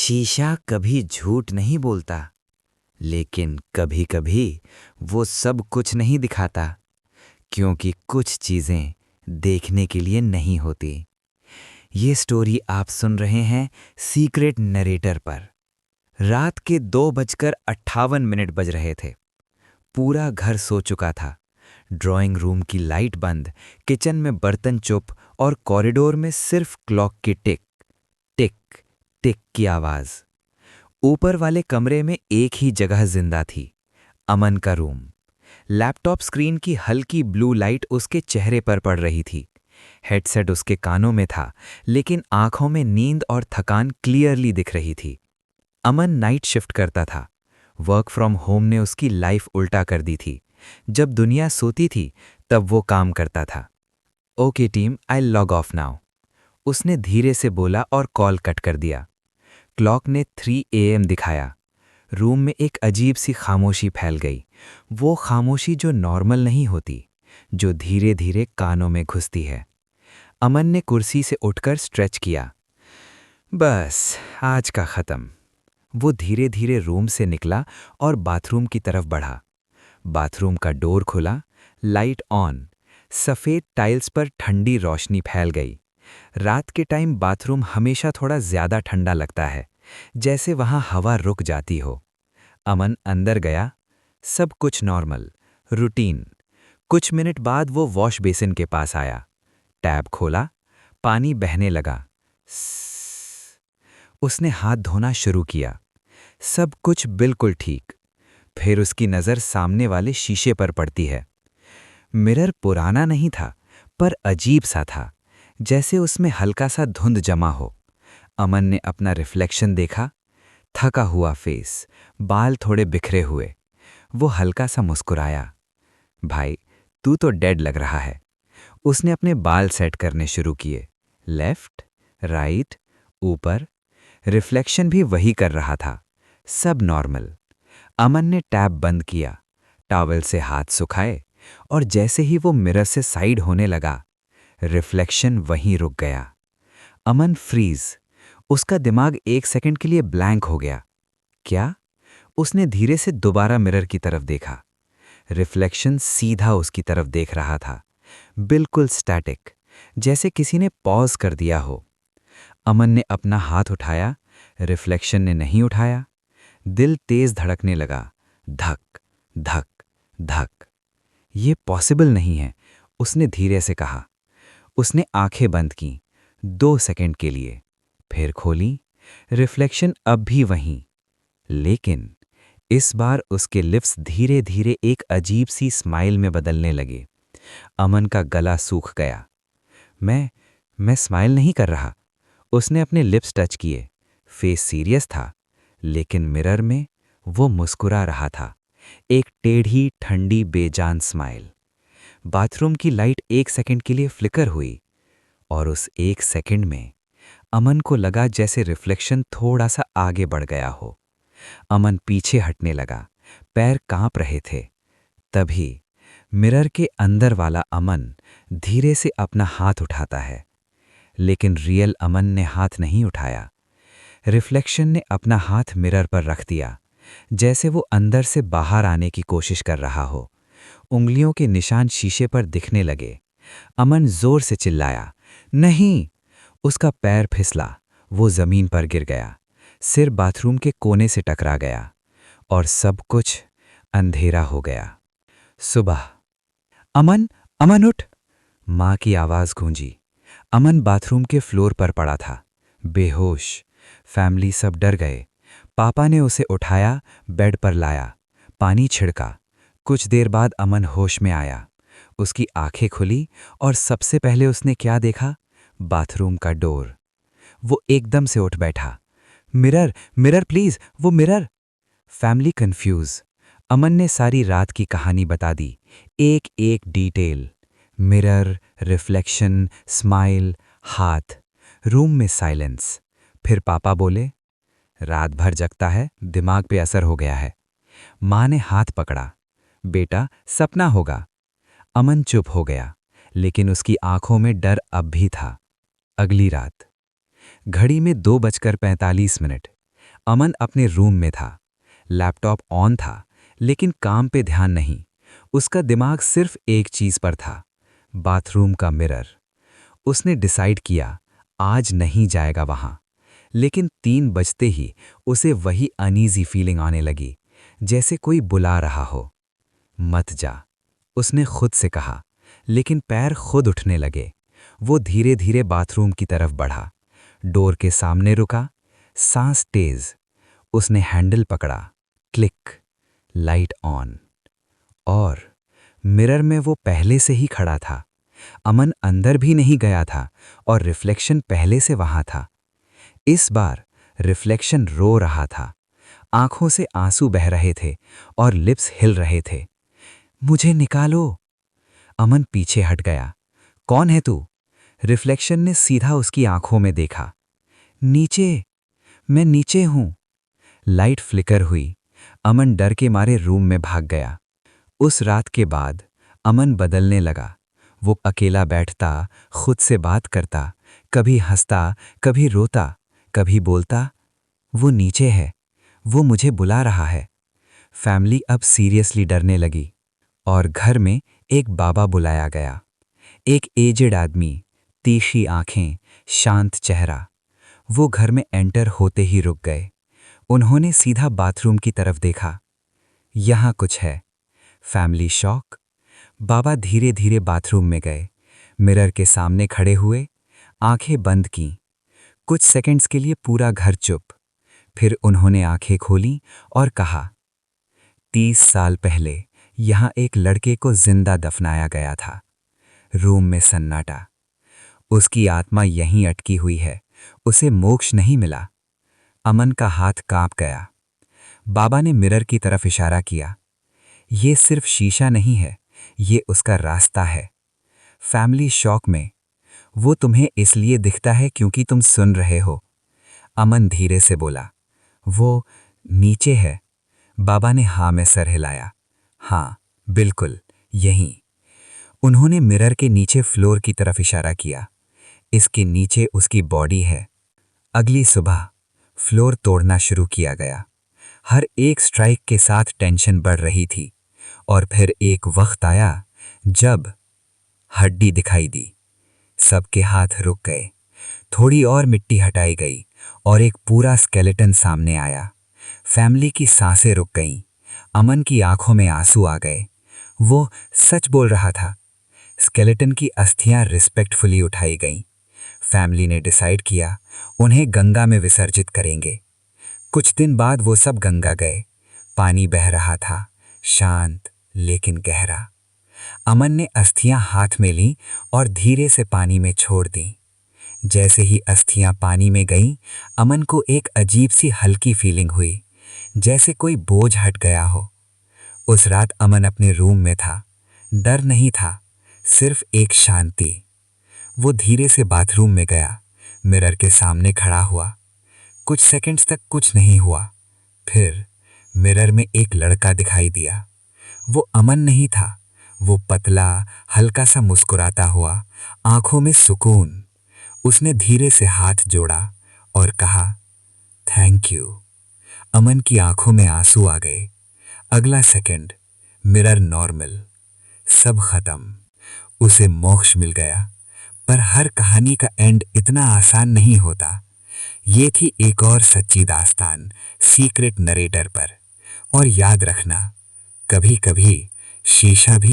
शीशा कभी झूठ नहीं बोलता, लेकिन कभी-कभी वो सब कुछ नहीं दिखाता, क्योंकि कुछ चीजें देखने के लिए नहीं होती। ये स्टोरी आप सुन रहे हैं सीक्रेट नरेटर पर। रात के 2:58 बज रहे थे। पूरा घर सो चुका था। ड्राइंग रूम की लाइट बंद, किचन में बर्तन चुप और कॉरिडोर में सिर्फ क्लॉक की टिक टिक टिक की आवाज। ऊपर वाले कमरे में एक ही जगह जिंदा थी, अमन का रूम। लैपटॉप स्क्रीन की हल्की ब्लू लाइट उसके चेहरे पर पड़ रही थी। हेडसेट उसके कानों में था, लेकिन आंखों में नींद और थकान क्लियरली दिख रही थी। अमन नाइट शिफ्ट करता था। वर्क फ्रॉम होम ने उसकी लाइफ उल्टा कर दी थी। जब दुनिया सोती थी, तब वो काम करता था। Okay team, I log of now, उसने धीरे से बोला और कॉल कट कर दिया। क्लॉक ने 3 AM दिखाया। रूम में एक अजीब सी खामोशी फैल गई। वो खामोशी जो नॉर्मल नहीं होती, जो धीरे धीरे कानों में घुसती है। अमन ने कुर्सी से उठकर स्ट्रेच किया। बस आज का खत्म। वो धीरे धीरे रूम से निकला और बाथरूम की तरफ बढ़ा। बाथरूम का डोर खुला, लाइट ऑन। सफ़ेद टाइल्स पर ठंडी रोशनी फैल गई। रात के टाइम बाथरूम हमेशा थोड़ा ज्यादा ठंडा लगता है, जैसे वहां हवा रुक जाती हो। अमन अंदर गया। सब कुछ नॉर्मल, रूटीन। कुछ मिनट बाद वो वॉश बेसिन के पास आया। टैब खोला, पानी बहने लगा। उसने हाथ धोना शुरू किया। सब कुछ बिल्कुल ठीक। फिर उसकी नज़र सामने वाले शीशे पर पड़ती है। मिरर पुराना नहीं था, पर अजीब सा था, जैसे उसमें हल्का सा धुंध जमा हो। अमन ने अपना रिफ्लेक्शन देखा। थका हुआ फेस, बाल थोड़े बिखरे हुए। वो हल्का सा मुस्कुराया। भाई, तू तो डेड लग रहा है। उसने अपने बाल सेट करने शुरू किए। लेफ्ट, राइट, ऊपर। रिफ्लेक्शन भी वही कर रहा था। सब नॉर्मल। अमन ने टैब बंद किया, टॉवल से हाथ सुखाए, और जैसे ही वो मिरर से साइड होने लगा, रिफ्लेक्शन वहीं रुक गया। अमन फ्रीज। उसका दिमाग 1 सेकंड के लिए ब्लैंक हो गया। क्या? उसने धीरे से दोबारा मिरर की तरफ देखा। रिफ्लेक्शन सीधा उसकी तरफ देख रहा था, बिल्कुल स्टैटिक, जैसे किसी ने पॉज कर दिया हो। अमन ने अपना हाथ उठाया, रिफ्लेक्शन ने नहीं उठाया। दिल तेज धड़कने लगा। धक धक धक। ये पॉसिबल नहीं है, उसने धीरे से कहा। उसने आंखें बंद की 2 सेकंड के लिए, फिर खोली। रिफ्लेक्शन अब भी वहीं, लेकिन इस बार उसके लिप्स धीरे धीरे एक अजीब सी स्माइल में बदलने लगे। अमन का गला सूख गया। मैं स्माइल नहीं कर रहा। उसने अपने लिप्स टच किए। फेस सीरियस था, लेकिन मिरर में वो मुस्कुरा रहा था, एक टेढ़ी ठंडी बेजान स्माइल। बाथरूम की लाइट 1 सेकंड के लिए फ्लिकर हुई, और उस 1 सेकंड में अमन को लगा जैसे रिफ्लेक्शन थोड़ा सा आगे बढ़ गया हो। अमन पीछे हटने लगा, पैर कांप रहे थे। तभी मिरर के अंदर वाला अमन धीरे से अपना हाथ उठाता है, लेकिन रियल अमन ने हाथ नहीं उठाया। रिफ्लेक्शन ने अपना हाथ मिरर पर रख दिया, जैसे वो अंदर से बाहर आने की कोशिश कर रहा हो। उंगलियों के निशान शीशे पर दिखने लगे। अमन जोर से चिल्लाया, नहीं! उसका पैर फिसला, वो जमीन पर गिर गया। सिर बाथरूम के कोने से टकरा गया, और सब कुछ अंधेरा हो गया। सुबह। अमन, अमन उठ! माँ की आवाज गूंजी। अमन बाथरूम के फ्लोर पर पड़ा था, बेहोश। फैमिली सब डर गए। पापा ने उसे उठाया, बेड पर लाया, पानी छिड़का। कुछ देर बाद अमन होश में आया। उसकी आंखें खुली, और सबसे पहले उसने क्या देखा? बाथरूम का डोर। वो एकदम से उठ बैठा। मिरर, मिरर प्लीज, वो मिरर! Family confuse. अमन ने सारी रात की कहानी बता दी, एक एक डिटेल। मिरर, रिफ्लेक्शन, स्माइल, हाथ। रूम में साइलेंस। फिर पापा बोले, रात भर जगता है, दिमाग पे असर हो गया है। माँ ने हाथ पकड़ा, बेटा सपना होगा। अमन चुप हो गया, लेकिन उसकी आंखों में डर अब भी था। अगली रात। घड़ी में 2:45। अमन अपने रूम में था। लैपटॉप ऑन था, लेकिन काम पे ध्यान नहीं। उसका दिमाग सिर्फ एक चीज पर था, बाथरूम का मिरर। उसने डिसाइड किया, आज नहीं जाएगा वहां। लेकिन 3 बजते ही उसे वही अनईजी फीलिंग आने लगी, जैसे कोई बुला रहा हो। मत जा, उसने खुद से कहा, लेकिन पैर खुद उठने लगे। वो धीरे धीरे बाथरूम की तरफ बढ़ा, डोर के सामने रुका, सांस तेज। उसने हैंडल पकड़ा, क्लिक, लाइट ऑन। और मिरर में वो पहले से ही खड़ा था। अमन अंदर भी नहीं गया था और रिफ्लेक्शन पहले से वहां था। इस बार रिफ्लेक्शन रो रहा था। आंखों से आंसू बह रहे थे और लिप्स हिल रहे थे। मुझे निकालो। अमन पीछे हट गया। कौन है तू? रिफ्लेक्शन ने सीधा उसकी आंखों में देखा। नीचे, मैं नीचे हूं। लाइट फ्लिकर हुई। अमन डर के मारे रूम में भाग गया। उस रात के बाद अमन बदलने लगा। वो अकेला बैठता, खुद से बात करता, कभी हंसता, कभी रोता, कभी बोलता, वो नीचे है, वो मुझे बुला रहा है। फैमिली अब सीरियसली डरने लगी और घर में एक बाबा बुलाया गया। एक एजेड आदमी, तीखी आंखें, शांत चेहरा। वो घर में एंटर होते ही रुक गए। उन्होंने सीधा बाथरूम की तरफ देखा। यहाँ कुछ है। Family shock. बाबा धीरे धीरे बाथरूम में गए, मिरर के सामने खड़े हुए, आंखें बंद की। कुछ सेकंड्स के लिए पूरा घर चुप। फिर उन्होंने आंखें खोली और कहा, 30 साल पहले यहां एक लड़के को जिंदा दफनाया गया था। रूम में सन्नाटा। उसकी आत्मा यहीं अटकी हुई है, उसे मोक्ष नहीं मिला। अमन का हाथ कांप गया। बाबा ने मिरर की तरफ इशारा किया। ये सिर्फ शीशा नहीं है, ये उसका रास्ता है। फैमिली शॉक में। वो तुम्हें इसलिए दिखता है क्योंकि तुम सुन रहे हो। अमन धीरे से बोला, वो नीचे है। बाबा ने हाँ में सर हिलाया। हाँ, बिल्कुल, यहीं। उन्होंने मिरर के नीचे फ्लोर की तरफ इशारा किया। इसके नीचे उसकी बॉडी है। अगली सुबह फ्लोर तोड़ना शुरू किया गया। हर एक स्ट्राइक के साथ टेंशन बढ़ रही थी। और फिर एक वक्त आया जब हड्डी दिखाई दी। सबके हाथ रुक गए। थोड़ी और मिट्टी हटाई गई और एक पूरा स्केलेटन सामने आया। फैमिली की सांसें रुक गईं। अमन की आंखों में आंसू आ गए। वो सच बोल रहा था। स्केलेटन की अस्थियां रिस्पेक्टफुली उठाई गईं। फैमिली ने डिसाइड किया, उन्हें गंगा में विसर्जित करेंगे। कुछ दिन बाद वो सब गंगा गए। पानी बह रहा था, शांत लेकिन गहरा। अमन ने अस्थियां हाथ में लीं और धीरे से पानी में छोड़ दी। जैसे ही अस्थियां पानी में गईं, अमन को एक अजीब सी हल्की फीलिंग हुई, जैसे कोई बोझ हट गया हो। उस रात अमन अपने रूम में था। डर नहीं था, सिर्फ एक शांति। वो धीरे से बाथरूम में गया, मिरर के सामने खड़ा हुआ। कुछ सेकंड्स तक कुछ नहीं हुआ। फिर मिरर में एक लड़का दिखाई दिया। वो अमन नहीं था। वो पतला, हल्का सा मुस्कुराता हुआ, आंखों में सुकून। उसने धीरे से हाथ जोड़ा और कहा, थैंक यू। अमन की आंखों में आंसू आ गए। अगला सेकंड मिरर नॉर्मल, सब खत्म। उसे मोक्ष मिल गया। पर हर कहानी का एंड इतना आसान नहीं होता। ये थी एक और सच्ची दास्तान सीक्रेट नरेटर पर। और याद रखना, कभी कभी शीशा भी